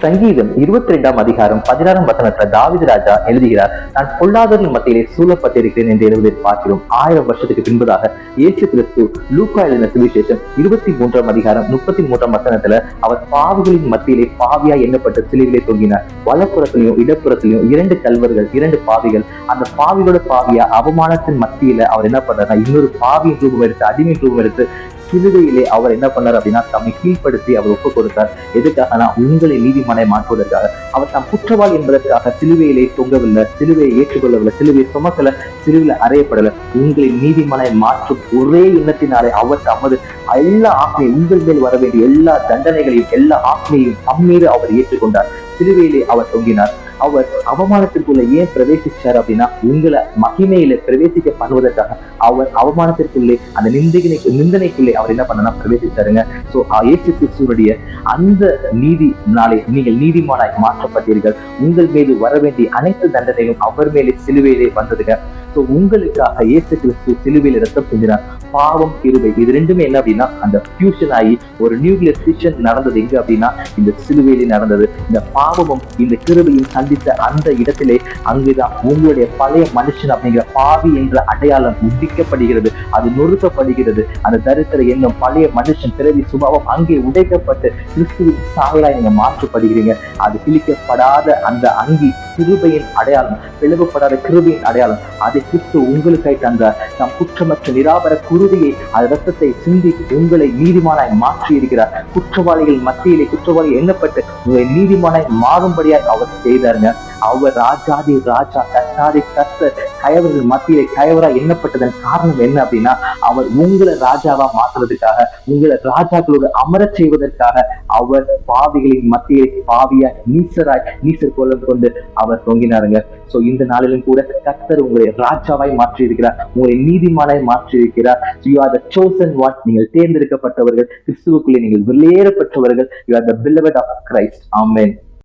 சங்கீதம் 22 அதிகாரம் 16 தாவீது ராஜா எழுதுகிறார், நான் பொல்லாதவர்கள் மத்தியிலே சூழப்பட்டிருக்கிறேன் என்று எழுதுவதை பார்க்கிறோம். 1000 வருஷத்துக்கு பின்பதாக இயேசு கிறிஸ்து லூக்கா எழுதின சுவிசேஷம் 23 அவர் பாவிகளின் மத்தியிலே பாவியா எண்ணப்பட்ட சிலுவிலே தொங்கினார். வலப்புறத்திலையும் இடப்புறத்திலையும் 2 கல்வர்கள், 2 பாவிகள். அந்த பாவிகளோட பாவியா அவமானத்தின் மத்தியில அவர் என்ன பண்றாருன்னா இன்னொரு பாவியின் ரூபம் எடுத்து, அடிமையின் ரூபம் எடுத்து சிலுவையிலே அவர் என்ன பண்ணார் அப்படின்னா தம்மை கீழ்ப்படுத்தி அவர் ஒப்பு கொடுத்தார். எதுக்காகனா உங்களை நீதிமானாய் மாற்றுவதற்காக. அவர் தம் குற்றவாளி என்பதற்காக சிலுவையிலே தொங்கவில்லை, சிலுவையை ஏற்றுக்கொள்ளவில்லை, சிலுவையை சுமக்கல, சிலுவையில அறையப்படல. உங்களை நீதிமானாய் மாற்றும் ஒரே எண்ணத்தினாலே அவர் தமது எல்லா ஆத்மையும் உங்கள் மேல் வர வேண்டிய எல்லா தண்டனைகளையும் எல்லா ஆத்மையையும் தம்மீது அவர் ஏற்றுக்கொண்டார். சிலுவையிலே அவர் தொங்கினார். அவர் அவமானத்திற்குள்ள ஏன் பிரவேசிச்சார் அப்படின்னா உங்களை மகிமையில பிரவேசிக்க பண்ணுவதற்காக. அவர் அவமானத்திற்குள்ளே அந்த நிந்தனைக்குள்ளே அவர் என்ன பண்ணா பிரவேசிச்சாருங்க. சோ இயேசு கிறிஸ்துவினுடைய அந்த நீதி நாளை நீங்கள் நீதிமானாய் மாற்றப்பட்டீர்கள். உங்கள் மீது வர வேண்டிய அனைத்து தண்டனையும் அவர் மேலே சிலுவையிலே வந்ததுங்க. சோ உங்களுக்காக இயேசு கிறிஸ்து சிலுவையில ரத்தம் செஞ்சினார். பாவம் கிருபை இது ரெண்டுமே என்ன அப்படின்னா அந்த ஃபியூஷன் ஆகி ஒரு நியூக்ளியர் ஃபிஷன் நடந்தது எங்க அப்படின்னா இந்த சிலுவையிலே நடந்தது. இந்த பாவமும் இந்த கிருபையும் சந்தித்த அந்த இடத்திலே அங்குதான் உங்களுடைய பழைய மனுஷன் அப்படிங்கிற பாவி என்ற அடையாளம் உதிக்கப்படுகிறது, அது நொறுக்கப்படுகிறது. அந்த தரித்திர எண்ணம் பழைய மனுஷன் பிறவி சுபாவம் அங்கே உடைக்கப்பட்டு கிறிஸ்துவின் சாயலாய் நீங்க மாற்றப்படுகிறீங்க. அது கிழிக்கப்படாத அந்த அங்கி கிருபையின் அடையாளம், பிளவுபடாத கிருபையின் அடையாளம். அதை கிறிஸ்து உங்களுக்காய் தந்தார். நம் குற்றமற்ற நிராபர குருதியை அது ரத்தத்தை சிந்தி உங்களை நீதிமானாய் மாற்றி இருக்கிறார். குற்றவாளிகள் மத்தியிலே குற்றவாளி எண்ணப்பட்டு உங்களை நீதிமானாய் மாறும்படியாய் அவர் செய்தாருங்க. அவர் ராஜாதி ராஜா, கர்த்தாதி கர்த்தர், கயவர்கள் மத்தியிலே கயவரா எண்ணப்பட்டதன் காரணம் என்ன அப்படின்னா அவர் உங்களை ராஜாவா மாற்றுவதற்காக, உங்களை ராஜாக்களோடு அமரச் செய்வதற்காக அவர் பாவிகளின் மத்தியிலே பாவியா நீசர் கொண்டு அவர் தொங்கினாருங்க. சோ இந்த நாளிலும் கூட கர்த்தர் உங்களை ராஜாவாய் மாற்றி இருக்கிறார், உங்களை நீதிமானாய் மாற்றி இருக்கிறார். You are the chosen one. நீங்கள் தேர்ந்தெடுக்கப்பட்டவர்கள், கிறிஸ்துவுக்குள்ளே நீங்கள் வெளியேறப்பட்டவர்கள். You are the beloved of Christ. Amen.